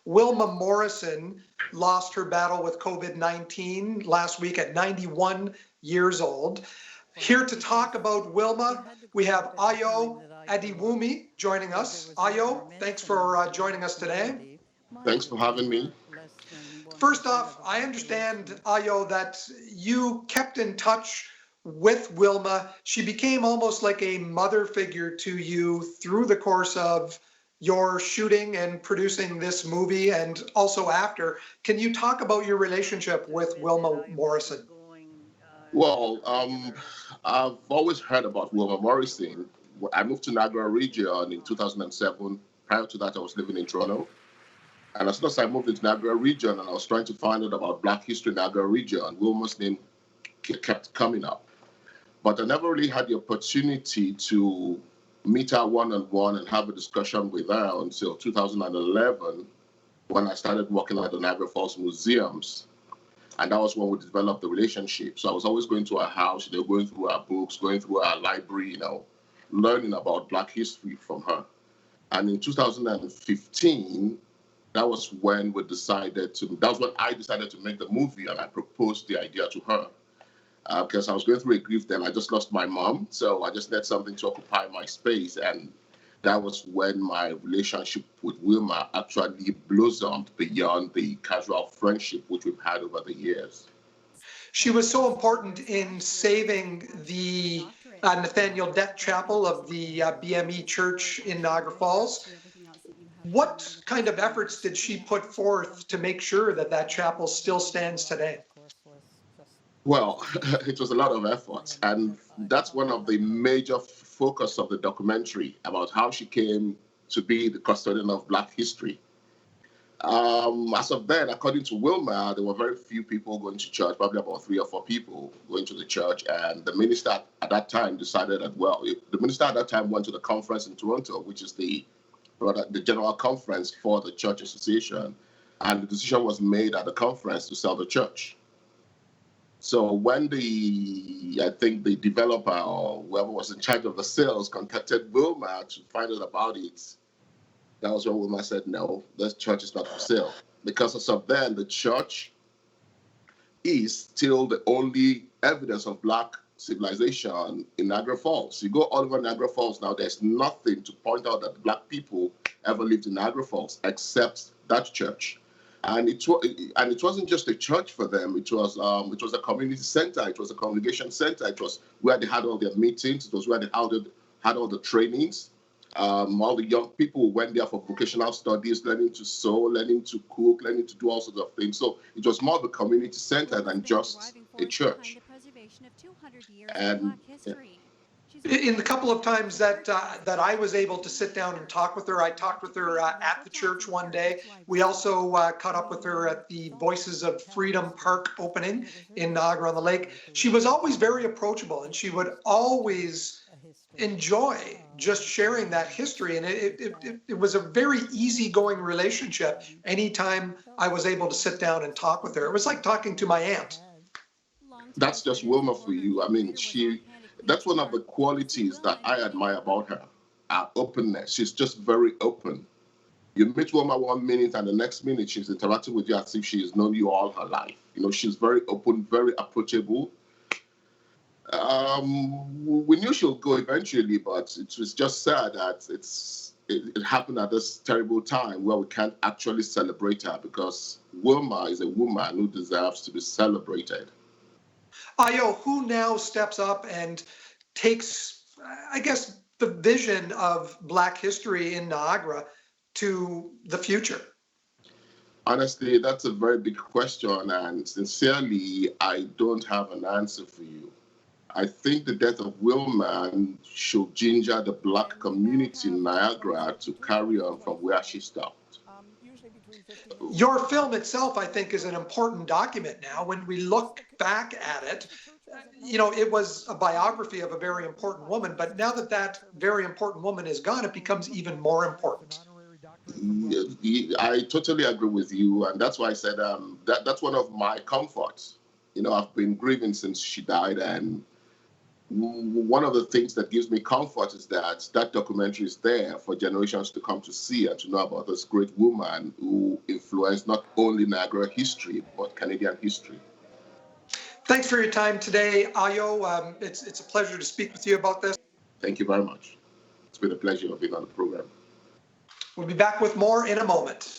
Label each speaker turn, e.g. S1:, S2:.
S1: Wilma Morrison lost her battle with COVID-19 last week at 91 years old. Here to talk about Wilma, we have Ayo Adewumi joining us. Ayo, thanks for joining us today.
S2: Thanks for having me.
S1: First off, I understand, Ayo, that you kept in touch with Wilma. She became almost like a mother figure to you through the course of your shooting and producing this movie and also after. Can you talk about your relationship with Wilma Morrison?
S2: Well, I've always heard about Wilma Morrison. I moved to Niagara region in 2007. Prior to that, I was living in Toronto. And as soon as I moved into Niagara region and I was trying to find out about Black history in Niagara region, Wilma's name kept coming up. But I never really had the opportunity to meet her one-on-one and have a discussion with her until 2011 when I started working at the Niagara Falls Museums. And that was when we developed the relationship. So I was always going to her house, going through her books, going through her library, learning about Black history from her. And in 2015, that was when I decided to make the movie, and I proposed the idea to her. Because I was going through a grief then. I just lost my mom, so I just needed something to occupy my space. And that was when my relationship with Wilma actually blossomed beyond the casual friendship which we've had over the years.
S1: She was so important in saving the Nathaniel Dett Chapel of the BME Church in Niagara Falls. What kind of efforts did she put forth to make sure that that chapel still stands today?
S2: Well, it was a lot of effort, and that's one of the major focus of the documentary about how she came to be the custodian of Black history. As of then, according to Wilma, there were very few people going to church, probably about 3 or 4 people going to the church, and the minister at that time decided that, the minister at that time went to the conference in Toronto, which is the general conference for the church association, and the decision was made at the conference to sell the church. So when I think the developer or whoever was in charge of the sales contacted Wilma to find out about it, that was when Wilma said, no, this church is not for sale. Because as of then, the church is still the only evidence of Black civilization in Niagara Falls. You go all over Niagara Falls now, there's nothing to point out that Black people ever lived in Niagara Falls except that church. And it wasn't just a church for them. It was a community center. It was a congregation center. It was where they had all their meetings. It was where they had all the trainings. All the young people went there for vocational studies, learning to sew, learning to cook, learning to do all sorts of things. So it was more of a community center than just a church. And
S1: in the couple of times that I was able to sit down and talk with her, I talked with her at the church one day. We also caught up with her at the Voices of Freedom Park opening in Niagara-on-the-Lake. She was always very approachable, and she would always enjoy just sharing that history. And it was a very easygoing relationship anytime I was able to sit down and talk with her. It was like talking to my aunt.
S2: That's just Wilma for you. I mean, that's one of the qualities that I admire about her, her openness. She's just very open. You meet Wilma 1 minute and the next minute she's interacting with you as if she has known you all her life. She's very open, very approachable. We knew she'll go eventually, but it was just sad that it happened at this terrible time where we can't actually celebrate her, because Wilma is a woman who deserves to be celebrated.
S1: Ayo, who now steps up and takes, I guess, the vision of Black history in Niagara to the future?
S2: Honestly, that's a very big question, and sincerely, I don't have an answer for you. I think the death of Wilma should ginger the Black community in Niagara to carry on from where she stopped.
S1: Your film itself, I think, is an important document now. When we look back at it, it was a biography of a very important woman, but now that that very important woman is gone, it becomes even more important.
S2: I totally agree with you, and that's why I said that's one of my comforts. I've been grieving since she died, and one of the things that gives me comfort is that that documentary is there for generations to come to see and to know about this great woman who influenced not only Niagara history, but Canadian history.
S1: Thanks for your time today, Ayo. It's a pleasure to speak with you about this.
S2: Thank you very much. It's been a pleasure being on the program.
S1: We'll be back with more in a moment.